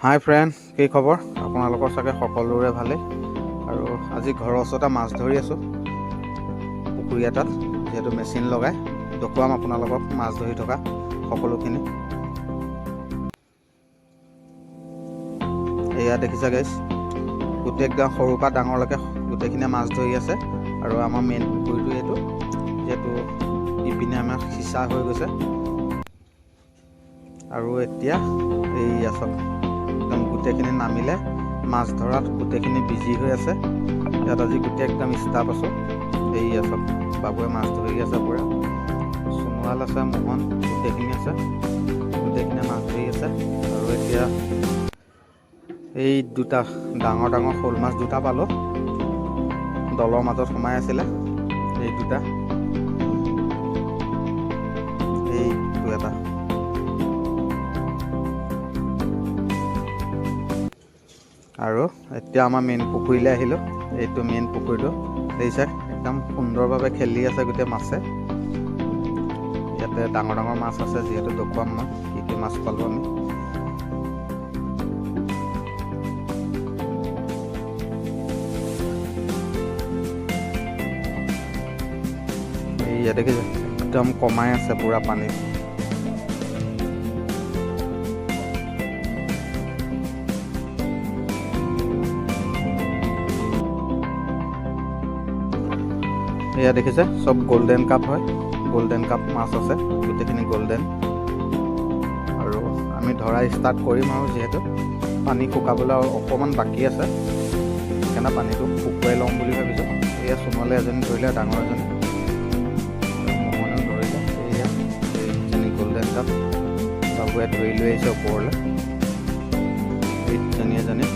হাই friend, কি খবৰ? আপোনালোকৰ চাগে সকলোৰে ভালেই। আৰু আজি ঘৰৰ ওচৰতে মাছ ধৰি আছোঁ পুখুৰী এটাত, যিহেতু মেচিন লগাই দেখুৱাম আপোনালোকক মাছ ধৰি থকা সকলোখিনি। এয়া দেখিছা গাইছ, গোটেই একদম সৰুৰ পৰা ডাঙৰলৈকে গোটেইখিনিয়ে মাছ ধৰি আছে। আৰু আমাৰ মেইন পুখুৰীটো এইটো, যিহেতু ইপিনে আমাৰ সিঁচা হৈ গৈছে। আৰু এতিয়া এইয়া চব একদম গোটেইখিনি নামিলে মাছ ধৰাত গোটেইখিনি বিজি হৈ আছে। ইয়াত আজি গোটেই একদম ষ্টাফ আছোঁ। এইয়া চব বাবুৱে মাছ ধৰি আছে পূৰা। সোণোৱাল আছে, মোহন, গোটেইখিনি আছে, গোটেইখিনি মাছ ধৰি আছে। আৰু এতিয়া এই দুটা ডাঙৰ ডাঙৰ শ'ল মাছ দুটা পালোঁ, দলৰ মাজত সোমাই আছিলে। এই দুটা, এইটো এটা। আৰু এতিয়া আমাৰ মেইন পুখুৰীলৈ আহিলোঁ। এইটো মেইন পুখুৰীটো দেখিছে, একদম সুন্দৰভাৱে খেলি আছে গোটেই মাছে। ইয়াতে ডাঙৰ ডাঙৰ মাছ আছে, যিহেতু দেখুৱাম মই কি কি মাছ পালোঁ আমি। এইয়া দেখিছে, একদম কমাই আছে পূৰা পানী। এয়া দেখিছে, চব গল্ডেন কাপ হয়, গল্ডেন কাপ মাছ আছে, গোটেইখিনি গল্ডেন। আৰু আমি ধৰা ষ্টাৰ্ট কৰিম আৰু, যিহেতু পানী শুকাবলৈ আৰু অকণমান বাকী আছে, সেইকাৰণে পানীটো শুকুৱাই ল'ম বুলি ভাবিছোঁ। এয়া সোণোৱালে এজনী ধৰিলে, ডাঙৰ এজনী, মোহনেও ধৰিলে। এয়া এইজনী গল্ডেন কাপ বাবুৱে ধৰি লৈ আহিছে ওপৰলৈ, এইজনী এজনী।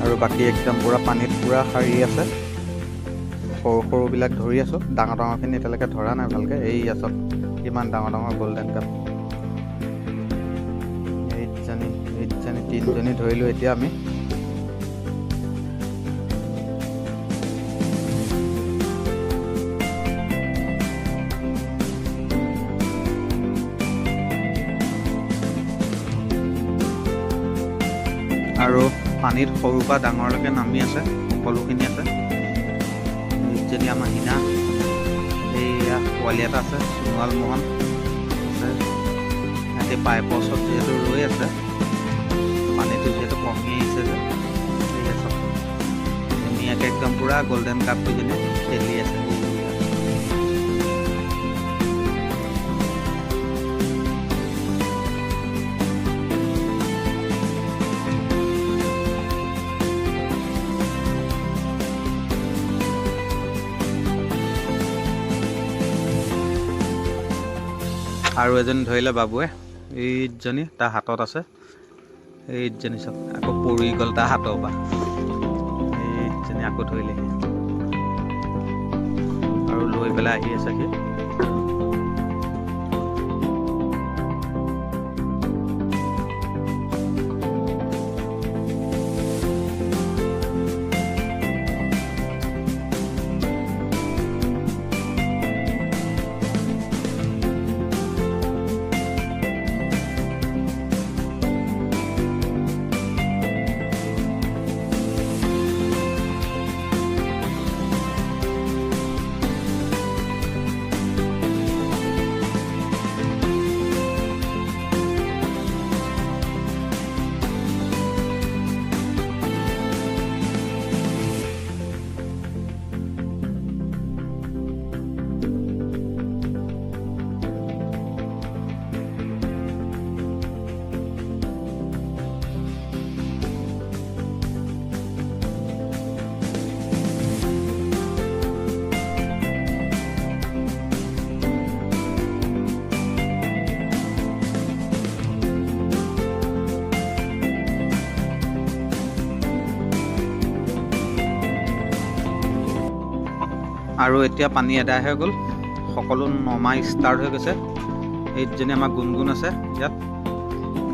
আৰু বাকী একদম পূৰা পানীত পূৰা সাৰি আছে। সৰু সৰুবিলাক ধৰি আছোঁ, ডাঙৰ ডাঙৰখিনি এতিয়ালৈকে ধৰা নাই ভালকৈ। এই আচল কিমান ডাঙৰ ডাঙৰ গল্ডেন কাপ। এইজনী তিনিজনী ধৰিলোঁ এতিয়া আমি। আৰু পানীত সৰুৰ পৰা ডাঙৰলৈকে নামি আছে, সকলোখিনি আছে। যদি আমাৰ হীনা, এইয়া পোৱালি এটা আছে, সোণোৱাল, মোহন আছে। সিহঁতে পাইপৰ ওচৰত যিহেতু ৰৈ আছে, পানীটো যিহেতু কমি আহিছে যে, সেয়া চব ধুনীয়াকৈ একদম পূৰা গল্ডেন কাপকেইজনী খেলি আছে। আৰু এজনী ধৰিলে বাবুৱে, এইজনী তাৰ হাতত আছে। এইজনী চব আকৌ পৰি গ'ল তাৰ হাতৰ পৰা। এইজনী আকৌ ধৰিলেহি আৰু লৈ পেলাই আহি আছে সি। আৰু এতিয়া পানী এদায় হৈ গ'ল, সকলো নমা ষ্টাৰ্ট হৈ গৈছে। এইজনী আমাৰ গুণগুণ আছে, ইয়াত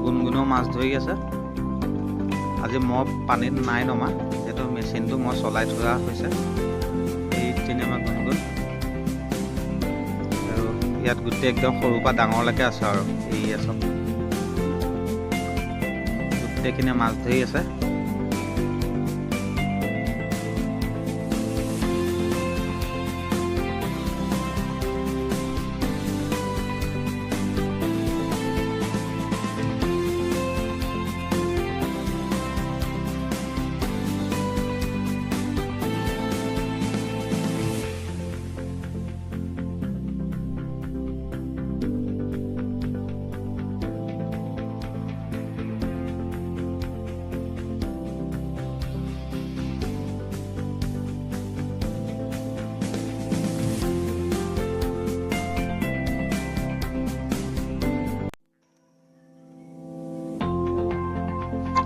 গুণগুণেও মাছ ধৰি আছে। আজি মই পানীত নাই নমা, যিহেতু মেচিনটো মই চলাই থোৱা হৈছে। এই তিনিমাহ গুণ গ'ল আৰু ইয়াত গোটেই একদম সৰুৰ পৰা ডাঙৰলৈকে আছে আৰু এই চব গোটেইখিনি মাছ ধৰি আছে।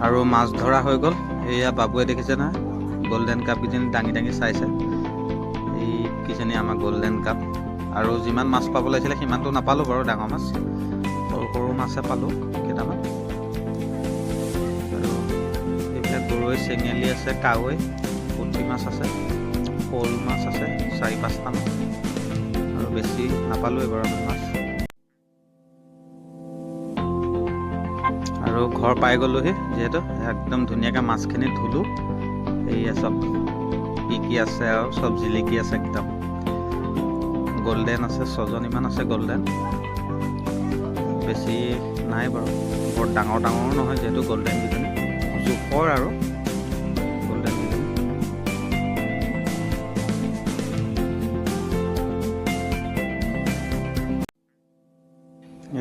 আৰু মাছ ধৰা হৈ গ'ল। এয়া বাবুৱে দেখিছে না গল্ডেন কাপ কিজনী দাঙি দাঙি চাইছে। এই কিজনী আমাৰ গল্ডেন কাপ। আৰু যিমান মাছ পাব লাগিছিলে সিমানটো নাপালোঁ বাৰু, ডাঙৰ মাছ সৰু সৰু মাছে পালোঁ কেইটামান। আৰু এইবিলাক গৰৈ, চেঙেলী আছে, কাৱৈ, পুঠি মাছ আছে, শ'ল মাছ আছে 4-5টামান, আৰু বেছি নাপালোঁৱে বাৰু আমি মাছ। আৰু ঘৰ পাই গ'লোহি, যিহেতু একদম ধুনীয়াকৈ মাছখিনি ধুলোঁ। এইয়া চব কি কি আছে আৰু চব জিলিকি আছে একদম। গল্ডেন আছে 6জনীমান আছে গল্ডেন, বেছি নাই বাৰু, বৰ ডাঙৰ ডাঙৰো নহয়, যিহেতু গল্ডেন কেইজনী জোখৰ আৰু গল্ডেন কেইজনী।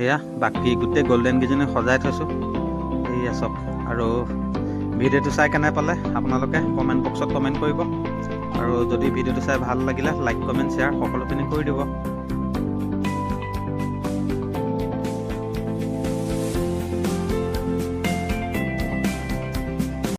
এয়া বাকী গোটেই গল্ডেন কেইজনী সজাই থৈছোঁ। এইয়া চব। আৰু ভিডিঅ'টো চাই কেনে পালে আপোনালোকে কমেণ্ট বক্সত কমেণ্ট কৰিব। আৰু যদি ভিডিঅ'টো চাই ভাল লাগিলে লাইক, কমেণ্ট, শ্বেয়াৰ সকলোখিনি কৰি দিব।